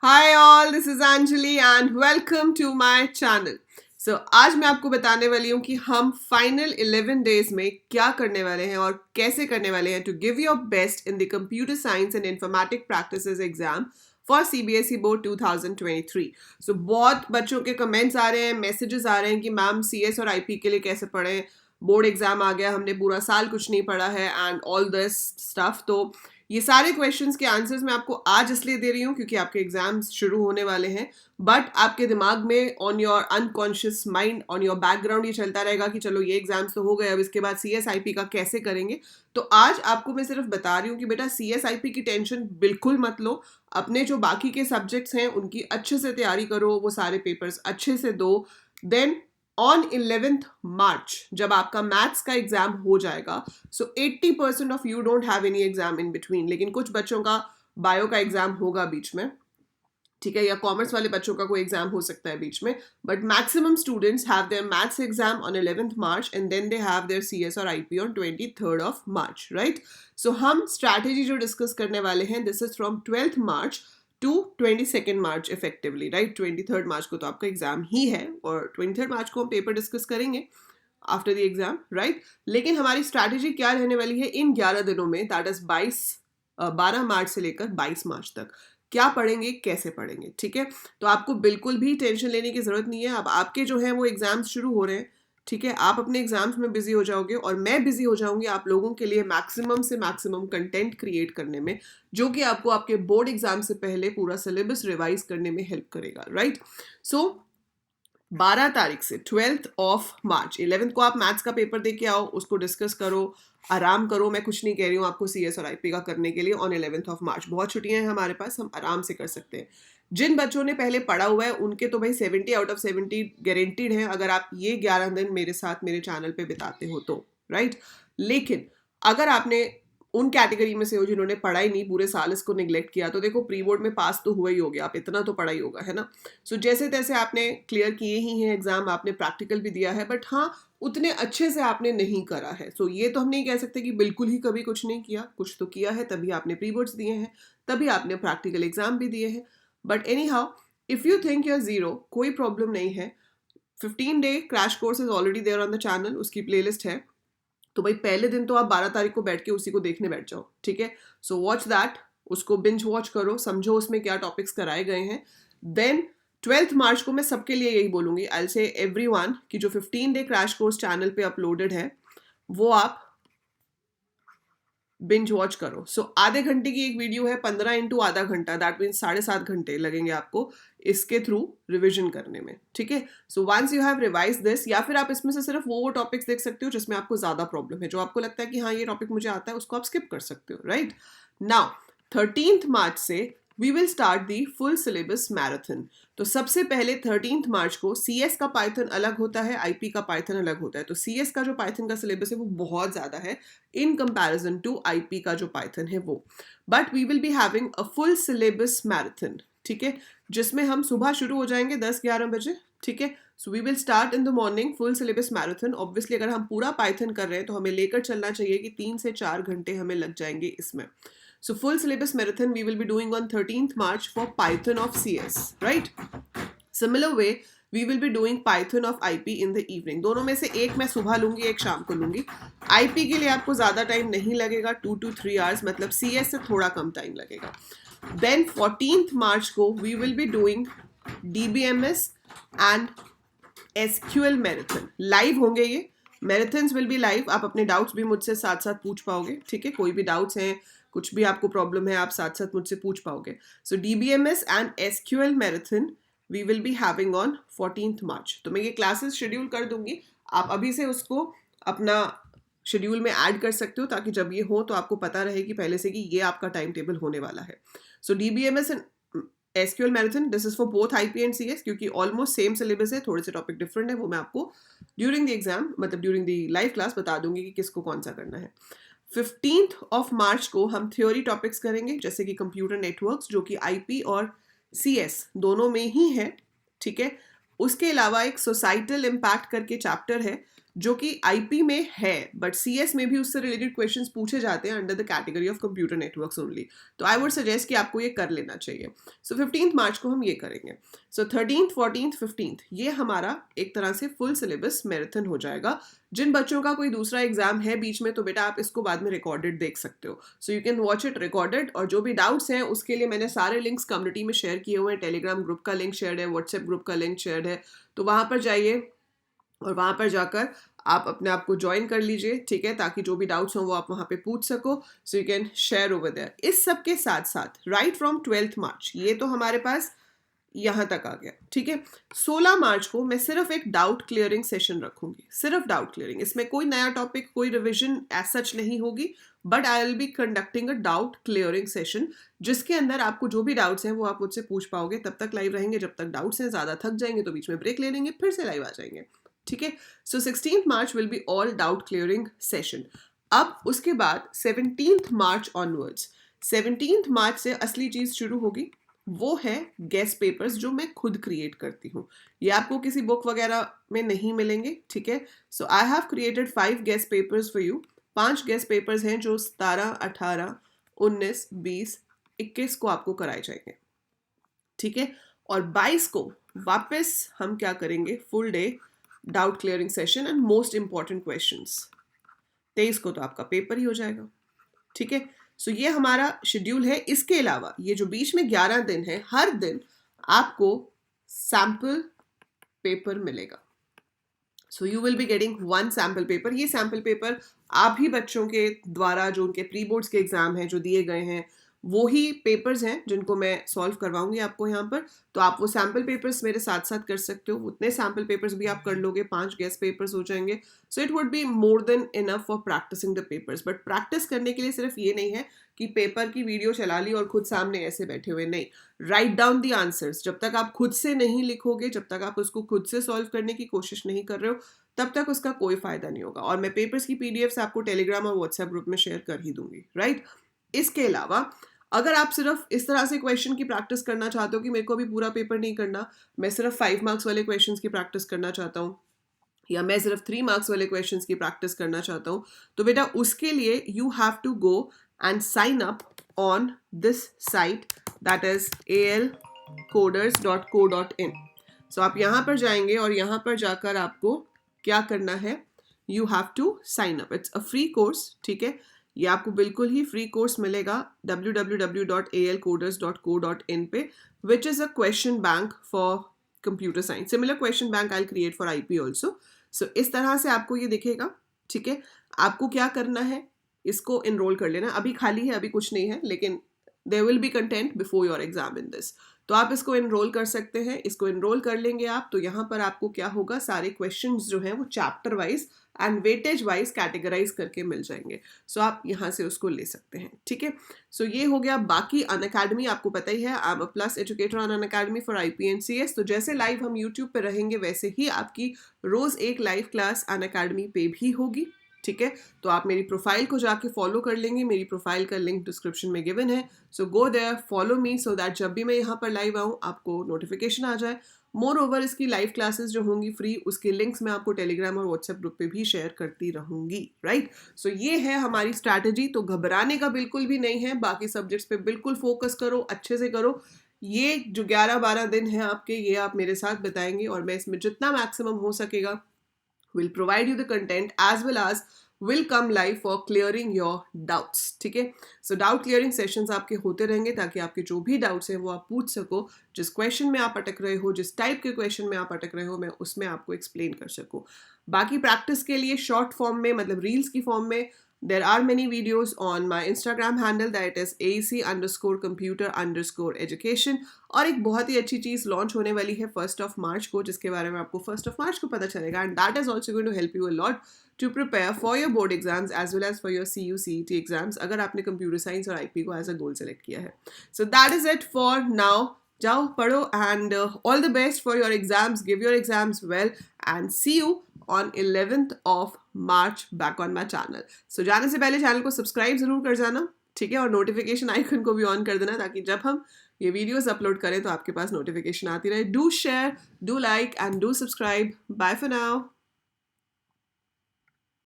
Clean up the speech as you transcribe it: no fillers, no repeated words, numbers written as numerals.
Hi all, this is Anjali and welcome to my channel. So आज मैं आपको बताने वाली हूँ कि हम फाइनल 11 डेज में क्या करने वाले हैं और कैसे करने वाले हैं to give your best in the computer science and informatic practices exam for CBSE board 2023. So बहुत बच्चों के कमेंट्स आ रहे हैं, मैसेजेस आ रहे हैं कि मैम सीएस और आईपी के लिए कैसे पढ़ें, बोर्ड एग्जाम आ गया, हमने पूरा साल कुछ नहीं पढ़ा है एंड ऑल दिस स्टफ. तो ये सारे क्वेश्चंस के आंसर्स मैं आपको आज इसलिए दे रही हूँ क्योंकि आपके एग्जाम्स शुरू होने वाले हैं. बट आपके दिमाग में on your unconscious mind, on your background ये चलता रहेगा कि चलो ये एग्जाम्स तो हो गए, अब इसके बाद सीएसआईपी का कैसे करेंगे. तो आज आपको मैं सिर्फ बता रही हूँ कि बेटा सीएसआईपी की टेंशन बिल्कुल मत लो. अपने जो बाकी के सब्जेक्ट्स हैं उनकी अच्छे से तैयारी करो, वो सारे पेपर्स अच्छे से दो. देन ऑन 11th मार्च जब आपका मैथ्स का एग्जाम हो जाएगा, सो 80% of you don't have any exam in between. लेकिन कुछ बच्चों का बायो का एग्जाम होगा बीच में, ठीक है, या कॉमर्स वाले बच्चों का कोई एग्जाम हो सकता है बीच में. But maximum students have their maths exam on 11th March and then they have their CS और IP on 23rd of March, right. So हम स्ट्रैटेजी जो डिस्कस करने वाले हैं, this is from 12th March to 22nd March effectively, right. 23rd March को तो आपका exam ही है और 23rd मार्च को हम पेपर डिस्कस करेंगे आफ्टर द एग्जाम, राइट. लेकिन हमारी स्ट्रैटेजी क्या रहने वाली है इन 11 दिनों में, दैट इज 12 मार्च से लेकर 22 मार्च तक. क्या पढ़ेंगे, कैसे पढ़ेंगे, ठीक है. तो आपको बिल्कुल भी टेंशन लेने की जरूरत नहीं है. अब आपके जो है वो एग्जाम्स शुरू हो रहे हैं, ठीक है. आप अपने एग्जाम्स में बिजी हो जाओगे और मैं बिजी हो जाऊंगी आप लोगों के लिए मैक्सिमम से मैक्सिमम कंटेंट क्रिएट करने में, जो कि आपको आपके बोर्ड एग्जाम से पहले पूरा सिलेबस रिवाइज करने में हेल्प करेगा, राइट. सो 12 तारीख से 12th ऑफ मार्च, 11th को आप मैथ्स का पेपर दे के आओ, उसको डिस्कस करो, आराम करो. मैं कुछ नहीं कह रही हूँ आपको सीएस और आईपी का करने के लिए ऑन 11th ऑफ मार्च. बहुत छुट्टियां हैं हमारे पास, हम आराम से कर सकते हैं. जिन बच्चों ने पहले पढ़ा हुआ है उनके तो भाई 70 आउट ऑफ 70 गारंटीड है अगर आप ये 11 दिन मेरे साथ मेरे चैनल पे बिताते हो तो, राइट. लेकिन अगर आपने उन कैटेगरी में से हो जिन्होंने पढ़ा ही नहीं, पूरे साल इसको निगलेक्ट किया, तो देखो प्री बोर्ड में पास तो हुआ ही हो गया, आप इतना तो पढ़ा ही होगा, है ना. सो जैसे तैसे आपने क्लियर किए ही हैं एग्जाम, आपने प्रैक्टिकल भी दिया है, बट हाँ उतने अच्छे से आपने नहीं करा है. सो ये तो हम नहीं कह सकते कि बिल्कुल ही कभी कुछ नहीं किया, कुछ तो किया है, तभी आपने प्री बोर्ड्स दिए हैं, तभी आपने प्रैक्टिकल एग्जाम भी दिए हैं. But anyhow, if you think you are zero, कोई प्रॉब्लम नहीं है. 15 day crash course is already there on the channel, उसकी प्लेलिस्ट है. तो भाई पहले दिन तो आप 12 तारीख को बैठ के उसी को देखने बैठ जाओ, ठीक है. सो वॉच दैट, उसको बिंज वॉच करो, समझो उसमें क्या टॉपिक्स कराए गए हैं. देन 12th मार्च को मैं सबके लिए यही बोलूंगी, आई विल से एवरीवन कि जो 15 day क्रैश कोर्स चैनल पे अपलोडेड है वो आप बिंज वॉच करो. सो आधे घंटे की एक वीडियो है, 15 इंटू आधा घंटा, दैट मीन्स 7.5 घंटे लगेंगे आपको इसके थ्रू रिविजन करने में, ठीक है. So once you have revise this, या फिर आप इसमें से सिर्फ वो टॉपिक्स देख सकते हो जिसमें आपको ज्यादा प्रॉब्लम है, जो आपको लगता है कि हाँ ये टॉपिक मुझे आता है, उसको आप स्किप कर सकते हो, राइट. नाउ 13th मार्च से we will start the full syllabus marathon. तो सबसे पहले 13th मार्च को सीएस का पाइथन अलग होता है, आईपी का पाइथन अलग होता है. तो सीएस का जो पाइथन का सिलेबस है वो बहुत ज़्यादा है इन कंपैरिजन टू आईपी का जो पाइथन है वो. But we will be having a full syllabus marathon, ठीक है, जिसमें हम सुबह शुरू हो जाएंगे 10-11 बजे, ठीक है. So we will start in the morning full syllabus marathon. Obviously अगर हम पूरा पाइथन कर रहे हैं तो हमें लेकर चलना चाहिए कि 3 से 4 घंटे हमें लग जाएंगे इसमें. So full syllabus marathon we will be doing on 13th March for Python of CS, right? Similar way we will be doing Python of IP in the evening. दोनों में से एक मैं सुबह लूंगी, एक शाम को लूंगी. IP के लिए आपको ज़्यादा टाइम नहीं लगेगा, 2 to 3 hours, मतलब CS से थोड़ा कम टाइम लगेगा. Then 14th March को we will be doing DBMS and SQL marathon. Live होंगे ये मैराथन्स, विल बी लाइव. आप अपने डाउट्स भी मुझसे साथ साथ पूछ पाओगे, ठीक है. कोई भी डाउट्स हैं, कुछ भी आपको प्रॉब्लम है, आप साथ साथ मुझसे पूछ पाओगे. So DBMS and SQL marathon we will be having on 14th March. तो मैं ये क्लासेस शेड्यूल कर दूंगी, आप अभी से उसको अपना शेड्यूल में ऐड कर सकते हो ताकि जब ये हो तो आपको पता रहे कि पहले से कि ये आपका टाइम टेबल होने वाला है. सो DBMS and SQL marathon, this is for both IP and CS, क्योंकि ऑलमोस्ट सेम सिलेबस है, थोड़े से टॉपिक डिफरेंट है, वो मैं आपको ड्यूरिंग द एग्जाम, मतलब ड्यूरिंग द लाइव क्लास बता दूंगी कि किसको कौन सा करना है. 15th ऑफ मार्च को हम थ्योरी टॉपिक्स करेंगे, जैसे कि कंप्यूटर नेटवर्क्स, जो कि IP और CS दोनों में ही है, ठीक है. उसके अलावा एक सोसाइटल इम्पैक्ट करके चैप्टर है जो कि आईपी में है, बट सीएस में भी उससे रिलेटेड क्वेश्चंस पूछे जाते हैं under the category of computer networks only. तो आई वुड सजेस्ट कि आपको ये कर लेना चाहिए। सो 15 मार्च को हम ये करेंगे। सो 13th 14th 15th ये हमारा एक तरह से फुल सिलेबस मैराथन हो जाएगा। जिन बच्चों का कोई दूसरा एग्जाम है बीच में, तो बेटा आप इसको बाद में रिकॉर्डेड देख सकते हो, सो you can watch it recorded. और जो भी डाउट्स हैं उसके लिए मैंने सारे लिंक्स कम्युनिटी में शेयर किए हुए हैं। टेलीग्राम ग्रुप का लिंक शेयर है, व्हाट्सएप ग्रुप का लिंक शेयर है, तो वहाँ पर जाइए और वहाँ पर जाकर आप अपने आप को ज्वाइन कर लीजिए, ठीक है, ताकि जो भी डाउट्स हों वो आप वहाँ पे पूछ सको। So you can share over there. इस सब के साथ साथ राइट फ्रॉम 12th मार्च ये तो हमारे पास यहाँ तक आ गया, ठीक है। 16 मार्च को मैं सिर्फ एक डाउट क्लियरिंग सेशन रखूंगी, सिर्फ डाउट क्लियरिंग। इसमें कोई नया टॉपिक, कोई रिविजन एज सच नहीं होगी, but I will be conducting a doubt clearing session, जिसके अंदर आपको जो भी डाउट्स हैं वो आप मुझसे पूछ पाओगे। तब तक लाइव रहेंगे जब तक डाउट्स हैं, ज़्यादा थक जाएंगे तो बीच में ब्रेक ले लेंगे, फिर से लाइव आ जाएंगे, ठीक है। सो 16th March will be all doubt clearing session. अब उसके बाद 17th मार्च ऑनवर्ड्स, 17th मार्च से असली चीज़ शुरू होगी, वो है गेस्ट पेपर्स जो मैं खुद क्रिएट करती हूँ। ये आपको किसी बुक वगैरह में नहीं मिलेंगे, ठीक है। So I have created 5 guest papers for you. 5 guest papers हैं जो 17, 18, 19, 20, 21 को आपको कराए जाएंगे, ठीक है। और 22 को वापस हम क्या करेंगे, full day doubt clearing session and most important questions. 23 को तो आपका पेपर ही हो जाएगा, ठीक है। सो ये हमारा शेड्यूल है। इसके अलावा ये जो बीच में 11 दिन है, हर दिन आपको सैम्पल पेपर मिलेगा। So you will be getting 1 sample paper. ये सैम्पल पेपर आप ही बच्चों के द्वारा जो उनके प्री बोर्ड्स के एग्जाम हैं जो दिए गए हैं, वो ही पेपर्स हैं जिनको मैं सॉल्व करवाऊंगी आपको यहाँ पर। तो आप वो सैम्पल पेपर्स मेरे साथ साथ कर सकते हो। उतने सैम्पल पेपर्स भी आप कर लोगे, 5 गेस्ट पेपर्स हो जाएंगे। So it would be more than enough for practicing the papers. But practice करने के लिए सिर्फ ये नहीं है कि पेपर की वीडियो चला ली और खुद सामने ऐसे बैठे हुए, नहीं। Write down the answers. जब तक आप खुद से नहीं लिखोगे, जब तक आप उसको खुद से सॉल्व करने की कोशिश नहीं कर रहे हो, तब तक उसका कोई फायदा नहीं होगा। और मैं पेपर्स की पीडीएफ्स आपको टेलीग्राम और व्हाट्सएप ग्रुप में शेयर कर ही दूंगी, राइट। इसके अलावा अगर आप सिर्फ इस तरह से क्वेश्चन की प्रैक्टिस करना चाहते हो कि मेरे को भी पूरा पेपर नहीं करना, मैं सिर्फ 5 मार्क्स वाले क्वेश्चंस की प्रैक्टिस करना चाहता हूँ, या मैं सिर्फ 3 मार्क्स वाले क्वेश्चंस की प्रैक्टिस करना चाहता हूँ, तो बेटा उसके लिए you have to go and sign up on this site, that is alcoders.co.in। So आप यहाँ पर जाएंगे और यहाँ पर जाकर आपको क्या करना है, you have to sign up. It's a free course, ठीक है। ये आपको बिल्कुल ही फ्री कोर्स मिलेगा www.alcoders.co.in पे, which is a question bank for computer science. Similar question bank I create for IP also. So इस तरह से आपको ये दिखेगा, ठीक है। आपको क्या करना है, इसको इनरोल कर लेना। अभी खाली है, अभी कुछ नहीं है, लेकिन there will be content before your exam in this. तो आप इसको इनरोल कर सकते हैं। इसको इनरोल कर लेंगे आप, तो यहाँ पर आपको क्या होगा, सारे क्वेश्चंस जो हैं वो chapter wise and weightage wise categorize करके मिल जाएंगे। सो आप यहाँ से उसको ले सकते हैं, ठीक है। सो ये हो गया। बाकी अनअकैडमी आपको पता ही है, I am a plus educator on Unacademy for IP and CS. तो जैसे लाइव हम यूट्यूब पे रहेंगे, वैसे ही आपकी रोज एक लाइव क्लास अनअकैडमी पे भी होगी, ठीक है। तो आप मेरी प्रोफाइल को जाके फॉलो कर लेंगे। मेरी प्रोफाइल का लिंक डिस्क्रिप्शन में गिवन है। So go there, follow me, so that जब भी मैं यहाँ पर लाइव आऊँ आपको नोटिफिकेशन आ जाए। मोर ओवर इसकी लाइव क्लासेस जो होंगी फ्री, उसके लिंक्स मैं आपको टेलीग्राम और व्हाट्सएप ग्रुप पे भी शेयर करती रहूंगी, राइट। सो ये है हमारी स्ट्रैटेजी। तो घबराने का बिल्कुल भी नहीं है। बाकी सब्जेक्ट्स पे बिल्कुल फोकस करो, अच्छे से करो। ये जो 11-12 दिन है आपके, ये आप मेरे साथ बताएंगे और मैं इसमें जितना मैक्सिमम हो सकेगा will provide you the content as well as will come live for clearing your doubts, ठीक है। सो डाउट क्लियरिंग सेशंस आपके होते रहेंगे ताकि आपके जो भी डाउट्स हैं वो आप पूछ सको। जिस क्वेश्चन में आप अटक रहे हो, जिस टाइप के क्वेश्चन में आप अटक रहे हो, मैं उसमें आपको एक्सप्लेन कर सकूँ। बाकी प्रैक्टिस के लिए शॉर्ट फॉर्म में, मतलब रील्स की फॉर्म में, there are many videos on my Instagram handle that is AEC_computer_education। और एक बहुत ही अच्छी चीज़ लॉन्च होने वाली है 1st of March को, जिसके बारे में आपको 1st of March को पता चलेगा। And that is also going to help you a lot to prepare for your board exams as well as for your CU/CET exams, अगर आपने कंप्यूटर साइंस और IP को एज अ गोल सेलेक्ट किया है। So that is it for now. जाओ पढ़ो and all the best for your exams. Give your exams well and see you on 11th of March back on my channel। So जाने से पहले channel को subscribe जरूर कर जाना, ठीक है। और नोटिफिकेशन आइकन को भी ऑन कर देना ताकि जब हम ये वीडियोस अपलोड करें तो आपके पास नोटिफिकेशन आती रहे। Do share, do like and do subscribe. Bye for now.